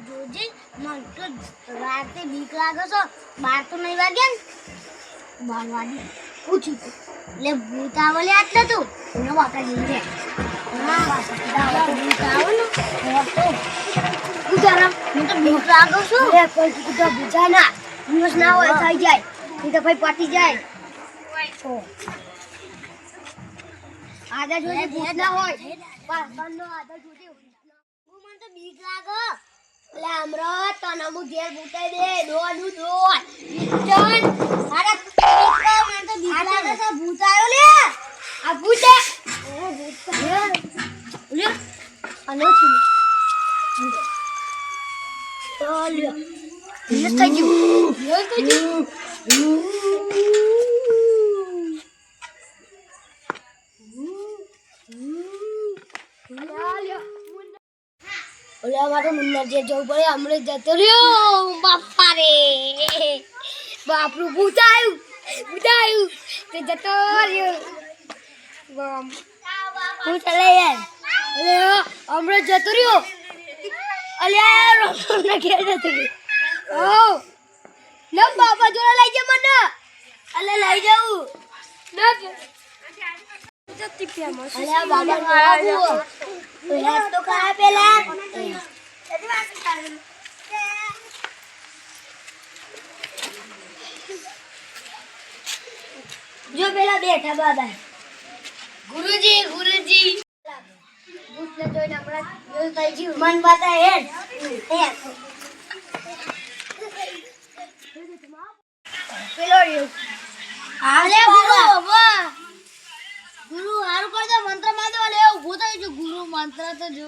જોજે મન તો રાતે બીક લાગે છે. 12 તો નહીં વાગ્યા ને 12 વાગે પૂછ્યું એટલે ભૂત આવે લે આટલે તું એને વાતા જઈ જાય. હા ભૂત આવે ને તો ઉજારા મને તો બીક લાગે છે. કોઈ કીધું બુજાય ના દિવસ ના હોય થઈ જાય એ તો ભાઈ પટી જાય. આદા જોજે ભૂત ના હોય પાછળનો આદા જોજે મને તો બીક લાગે. એટલે અમરત તને હું ઘેર ભૂતાઈ દે દોડું દોડ ચલ અરે મને તો બીક લાગે છે. ભૂત આવ્યો લે આ ભૂત લે અનો છું તો લ્યો યસ થઈ ગયું. ઓલા માટે મુન્ના જે જવું પડે હમણાં જતો રહ્યો. બાપા રે બાપરું ભૂત આવ્યું તે જતો રહ્યો. હું ચાલે યાર અરે હમણાં જતો રહ્યો. અલ્યા રોમના ઘેર જતો રહ્યો. લે બાપા જોડે લઈ જા મને. અલે લઈ જાઉં અલ્યા બાબા આવું પેલા તો ખા પેલા જો પેલા બેઠા બાબા ગુરુજી ભૂતને જોઈને હમણાં જોઈ થઈ ગયું. મન બતા હેડ પેલો રહ્યો. અરે ગુરુ હારું કરજો મંત્ર માં દો. લે ઊભો થઈ જો ગુરુ મંત્ર તો જો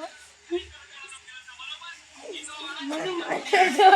મને મંત્ર જો